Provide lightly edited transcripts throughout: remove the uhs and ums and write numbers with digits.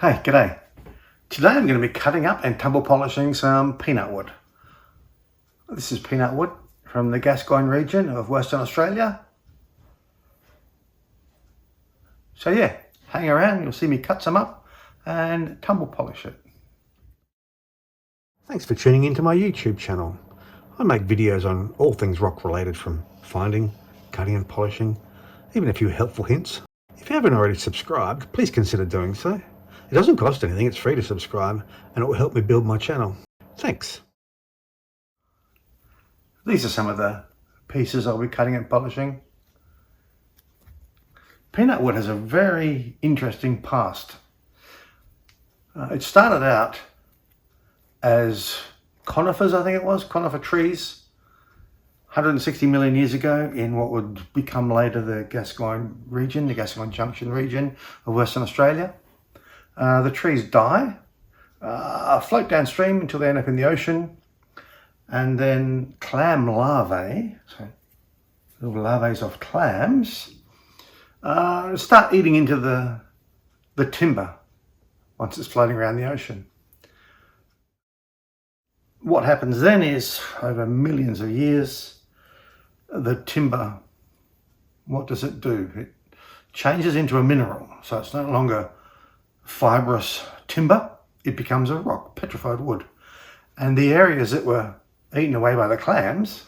Hey, g'day. Today I'm going to be cutting up and tumble polishing some peanut wood. This is peanut wood from the Gascoyne region of Western Australia. So yeah, hang around, you'll see me cut some up and tumble polish it. Thanks for tuning into my YouTube channel. I make videos on all things rock related, from finding, cutting and polishing, even a few helpful hints. If you haven't already subscribed, please consider doing so. It doesn't cost anything, it's free to subscribe, and it will help me build my channel. Thanks. These are some of the pieces I'll be cutting and polishing. Peanut wood has a very interesting past. It started out as conifers, I think it was, conifer trees, 160 million years ago in what would become later the Gascoyne region, the Gascoyne Junction region of Western Australia. The trees die, float downstream until they end up in the ocean, and then clam larvae, so little larvae of clams, start eating into the timber once it's floating around the ocean. What happens then is, over millions of years, the timber, what does it do? It changes into a mineral, so it's no longer fibrous timber, it becomes a rock, petrified wood. And the areas that were eaten away by the clams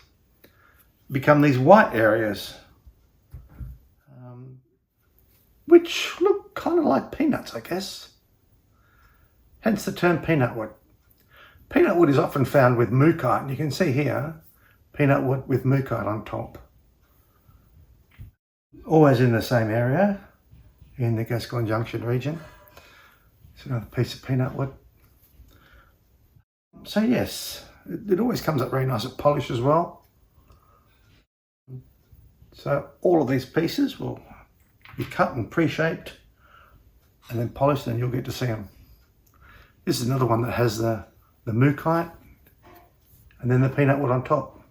become these white areas, which look kind of like peanuts, I guess. Hence the term peanut wood. Peanut wood is often found with mookaite, and you can see here, peanut wood with mookaite on top. Always in the same area, in the Gascoyne Junction region. It's another piece of peanut wood. So yes, it always comes up very nice at polish as well. So all of these pieces will be cut and pre-shaped and then polished, and you'll get to see them. This is another one that has the mookaite and then the peanut wood on top.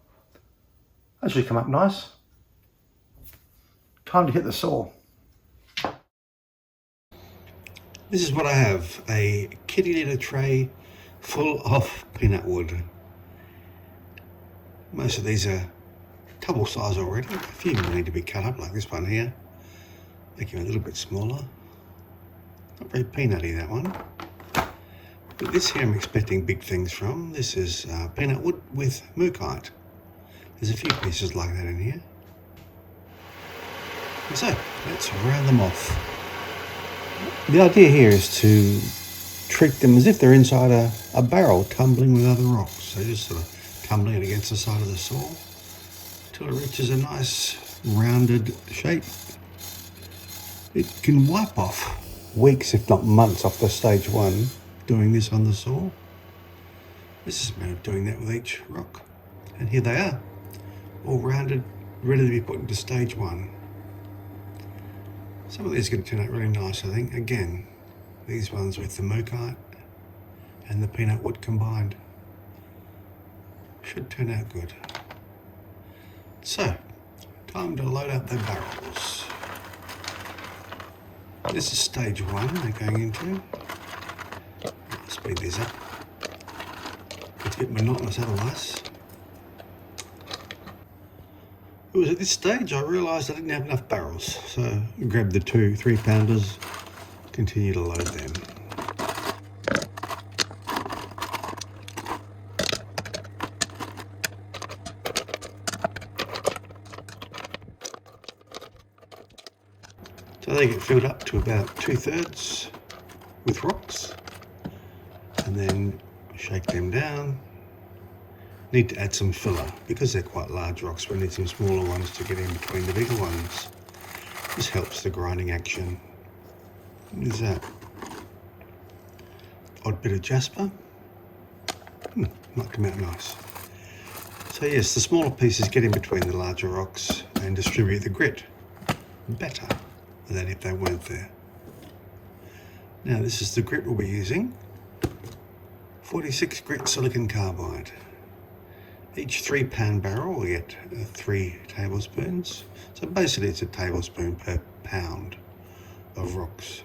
That should come up nice. Time to hit the saw. This is what I have, a kitty litter tray full of peanut wood. Most of these are double size already. A few more need to be cut up, like this one here. Make it a little bit smaller. Not very peanutty, that one. But this here I'm expecting big things from. This is peanut wood with mookaite. There's a few pieces like that in here. And so, let's round them off. The idea here is to treat them as if they're inside a barrel tumbling with other rocks. So just sort of tumbling it against the side of the saw until it reaches a nice rounded shape. It can wipe off weeks, if not months, off the stage one doing this on the saw. This is a matter of doing that with each rock. And here they are, all rounded, ready to be put into stage one. Some of these are going to turn out really nice, I think. Again, these ones with the mookaite and the peanut wood combined should turn out good. So, time to load up the barrels. This is stage one they're going into. I'll speed these up. It's a bit monotonous otherwise. It was at this stage I realised I didn't have enough barrels, so I grabbed the 2 3-pounders, continue to load them. So they get filled up to about 2/3 with rocks, and then shake them down. Need to add some filler because they're quite large rocks. We need some smaller ones to get in between the bigger ones. This helps the grinding action. What is that? Odd bit of jasper. Might come out nice. So yes, the smaller pieces get in between the larger rocks and distribute the grit better than if they weren't there. Now this is the grit we'll be using. 46 grit silicon carbide. Each 3-pound barrel will get 3 tablespoons. So basically it's a tablespoon per pound of rocks.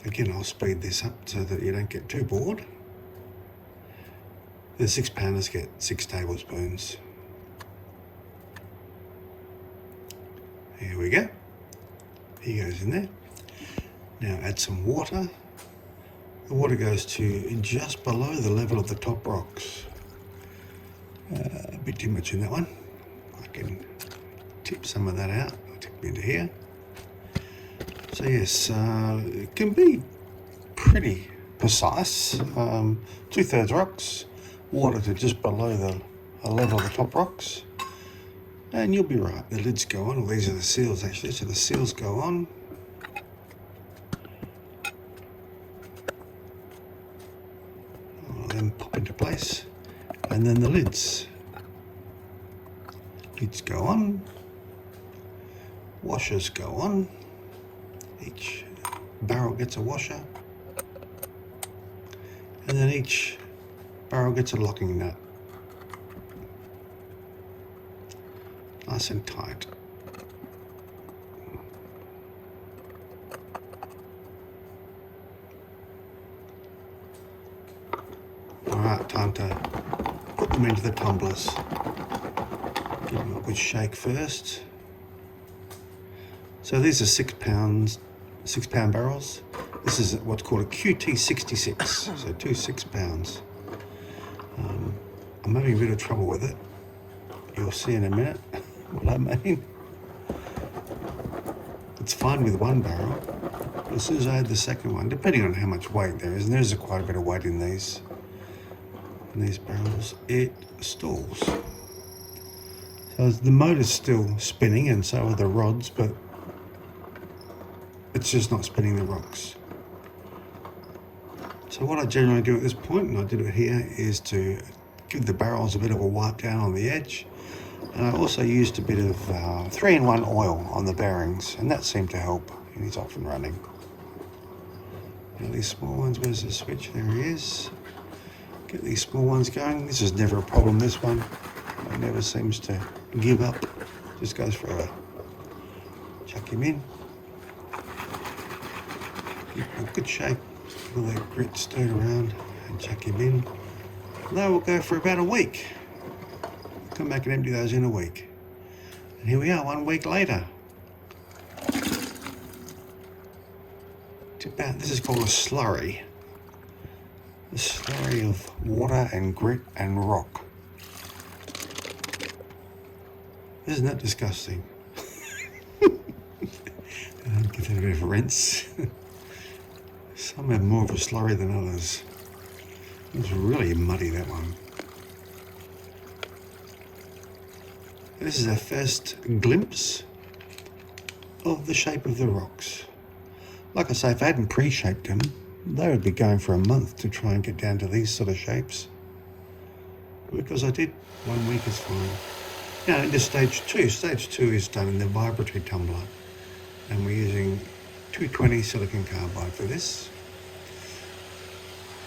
Again, I'll speed this up so that you don't get too bored. The 6 pounders get 6 tablespoons. Here we go. He goes in there. Now add some water. The water goes to just below the level of the top rocks. A bit too much in that one. I can tip some of that out. I'll tip into here. So yes, it can be pretty precise. 2/3 rocks, water to just below the level of the top rocks. And you'll be right, the lids go on. Well, these are the seals actually, so the seals go on. Then pop into place. And then the lids. Lids go on. Washers go on. Each barrel gets a washer. And then each barrel gets a locking nut. Nice and tight. Alright, time to put them into the tumblers. Give them a good shake first. So these are 6 pound barrels. This is what's called a QT66, so 2 6 pounds. I'm having a bit of trouble with it. You'll see in a minute what I mean. It's fine with one barrel. As soon as I add the second one, depending on how much weight there is, and there's quite a bit of weight in these barrels, it stalls. So the motor's still spinning and so are the rods, but it's just not spinning the rocks. So what I generally do at this point, and I did it here, is to give the barrels a bit of a wipe down on the edge. And I also used a bit of 3-in-1 oil on the bearings, and that seemed to help, and he's off and running. Now these small ones, where's the switch? There he is. Get these small ones going. This is never a problem, this one. It never seems to give up. Just goes forever. Chuck him in. Keep him in good shape. All that grit stirred around and chuck him in. They will go for about a week. Come back and empty those in a week. And here we are 1 week later. This is called a slurry. A slurry of water and grit and rock. Isn't that disgusting? Give that a bit of a rinse. Some have more of a slurry than others. It was really muddy, that one. This is our first glimpse of the shape of the rocks. Like I say, if I hadn't pre-shaped them, they would be going for a month to try and get down to these sort of shapes. Because I did, 1 week is fine. Now into stage 2. Stage 2 is done in the vibratory tumbler. And we're using 220 silicon carbide for this.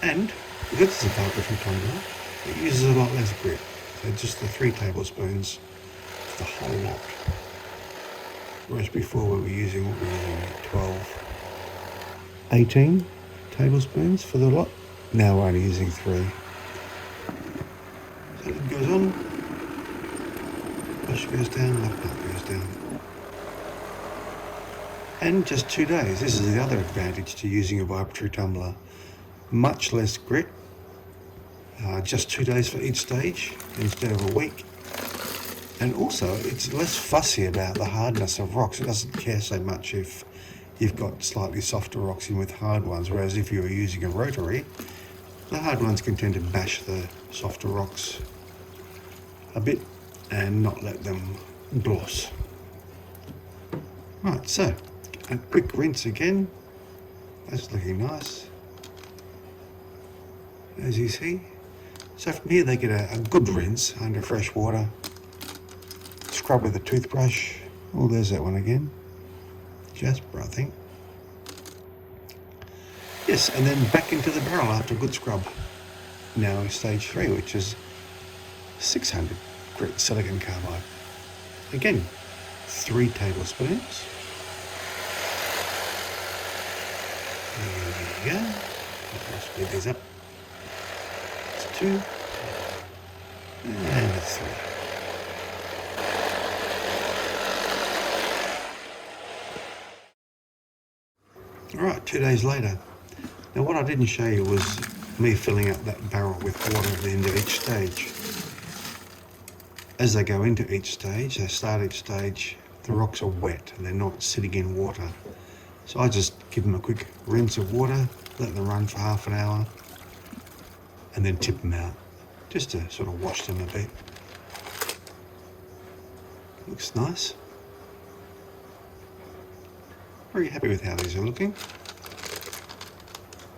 And because it's a vibratory tumbler, it uses a lot less grit. So just the 3 tablespoons for the whole lot. Whereas before we were using 12, 18 tablespoons for the lot. Now we're only using 3. So it goes on, push goes down, lock nut goes down. And just 2 days. This is the other advantage to using a vibratory tumbler. Much less grit. Just 2 days for each stage instead of a week. And also, it's less fussy about the hardness of rocks. It doesn't care so much if you've got slightly softer rocks in with hard ones, whereas if you were using a rotary, the hard ones can tend to bash the softer rocks a bit and not let them gloss. Right, so a quick rinse again. That's looking nice, as you see. So from here they get a good rinse under fresh water. Scrub with a toothbrush. Oh, there's that one again. Jasper, I think. Yes, and then back into the barrel after a good scrub. Now in stage 3, which is 600 grit silicon carbide. Again, 3 tablespoons. There we go. I'll speed these up. It's 2 and it's 3. Alright, 2 days later. Now what I didn't show you was me filling up that barrel with water at the end of each stage. As they go into each stage, they start each stage, the rocks are wet and they're not sitting in water. So I just give them a quick rinse of water, let them run for half an hour, and then tip them out, just to sort of wash them a bit. Looks nice. Very happy with how these are looking.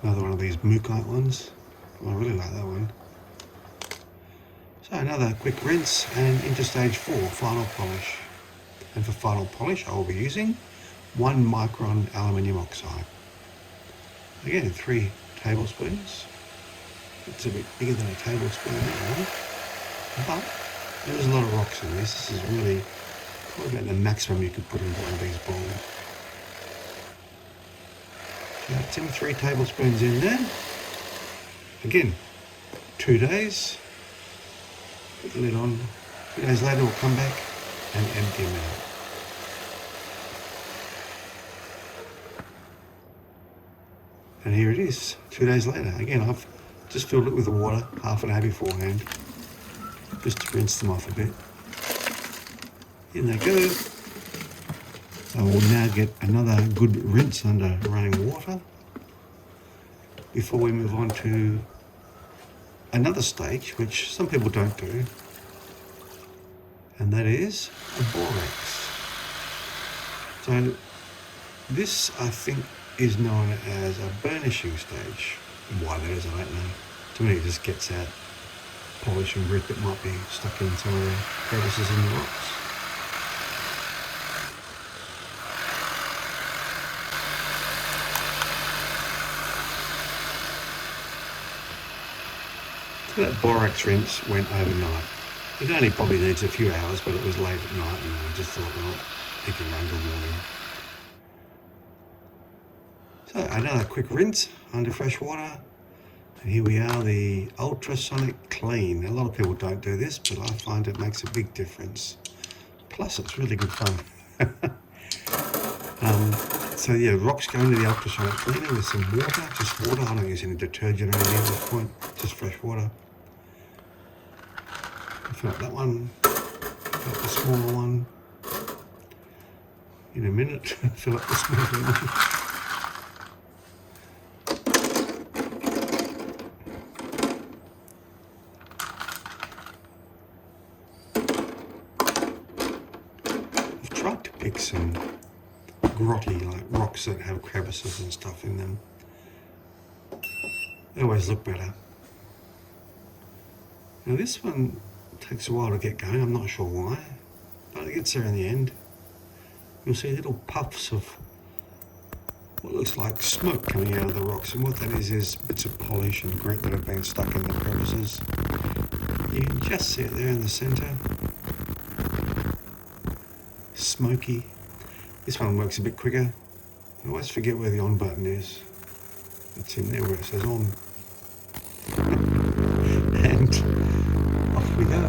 Another one of these mookaite ones. I really like that one. So another quick rinse and into stage 4, final polish. And for final polish I will be using 1 micron aluminium oxide. Again, 3 tablespoons. It's a bit bigger than a tablespoon now, but there's a lot of rocks in this. This is really probably about the maximum you could put into one of these bowls. So 3 tablespoons in there. Again, 2 days. Put the lid on. 2 days later we'll come back and empty them out. And here it is, 2 days later. Again, I've just filled it with water half an hour beforehand, just to rinse them off a bit. In they go. I will now get another good rinse under running water before we move on to another stage, which some people don't do, and that is a borax. So this, I think, is known as a burnishing stage. Why that is, I don't know. To me, it just gets out polish and grit that might be stuck in some of the crevices in the rocks. So that borax rinse went overnight. It only probably needs a few hours, but it was late at night and I just thought, well, it can run till morning. So another quick rinse under fresh water. And here we are, the ultrasonic clean. A lot of people don't do this, but I find it makes a big difference. Plus it's really good fun. So yeah, rocks go into the ultrasonic cleaner with some water, just water. I don't use any detergent or anything at this point, just fresh water. Fill up that one, fill up the smaller one. In a minute, fill up the smaller one. I've tried to pick some grotty, like rocks that have crevices and stuff in them. They always look better. Now this one takes a while to get going, I'm not sure why, but it gets there in the end. You'll see little puffs of what looks like smoke coming out of the rocks, and what that is bits of polish and grit that have been stuck in the crevices. You can just see it there in the centre. Smoky. This one works a bit quicker. I always forget where the on button is. It's in there where it says on. And off we go.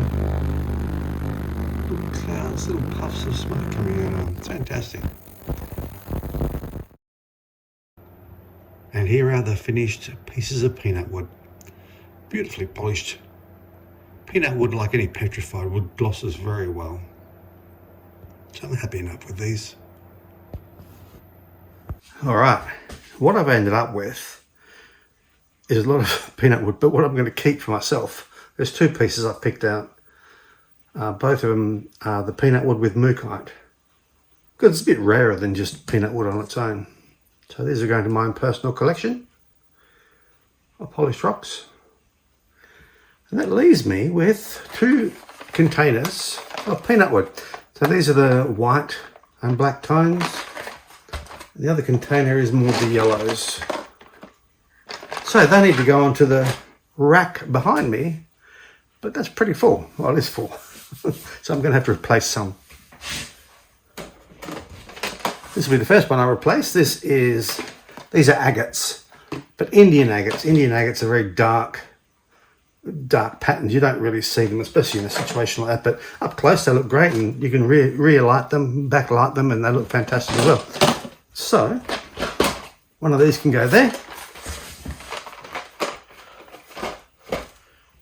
Little clouds, little puffs of smoke coming out of them. It's fantastic. And here are the finished pieces of peanut wood. Beautifully polished. Peanut wood, like any petrified wood, glosses very well. So I'm happy enough with these. Alright, what I've ended up with is a lot of peanut wood, but what I'm going to keep for myself, there's 2 pieces I've picked out. Both of them are the peanut wood with mookaite, because it's a bit rarer than just peanut wood on its own. So these are going to my own personal collection of polished rocks. And that leaves me with 2 containers of peanut wood. So these are the white and black tones. The other container is more the yellows. So they need to go onto the rack behind me, but that's pretty full. Well, it is full. So I'm going to have to replace some. This will be the first one I replace. This is These are agates, but Indian agates. Indian agates are very dark patterns. You don't really see them, especially in a situation like that, but up close they look great, and you can rear light them, backlight them, and they look fantastic as well. So one of these can go there.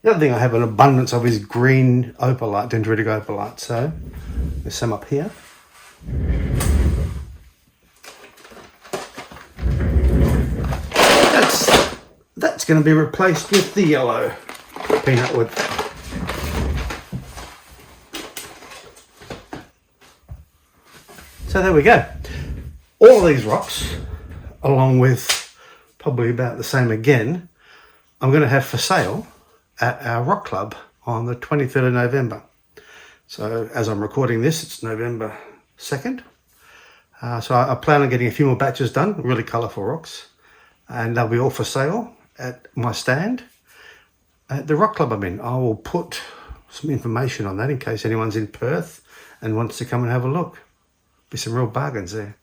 The other thing I have an abundance of is green opalite, dendritic opalite. So there's some up here. That's going to be replaced with the yellow peanut wood. So there we go. All of these rocks, along with probably about the same again, I'm going to have for sale at our rock club on the 23rd of November. So as I'm recording this, it's November 2nd. So I plan on getting a few more batches done, really colourful rocks, and they'll be all for sale at my stand at the rock club I'm in. I will put some information on that in case anyone's in Perth and wants to come and have a look. Be some real bargains there.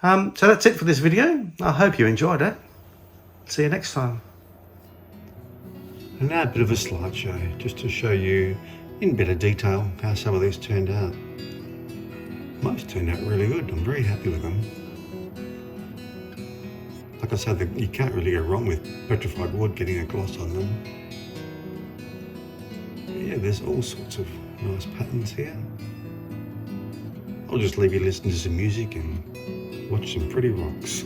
So that's it for this video. I hope you enjoyed it. See you next time. And now a bit of a slideshow just to show you in better detail how some of these turned out. Most turned out really good. I'm very happy with them. Like I said, you can't really go wrong with petrified wood, getting a gloss on them. Yeah, there's all sorts of nice patterns here. I'll just leave you listening to some music and watch some pretty rocks.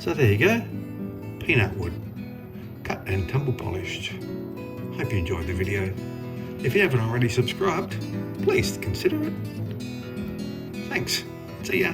So there you go, peanut wood, cut and tumble polished. Hope you enjoyed the video. If you haven't already subscribed, please consider it. Thanks, see ya.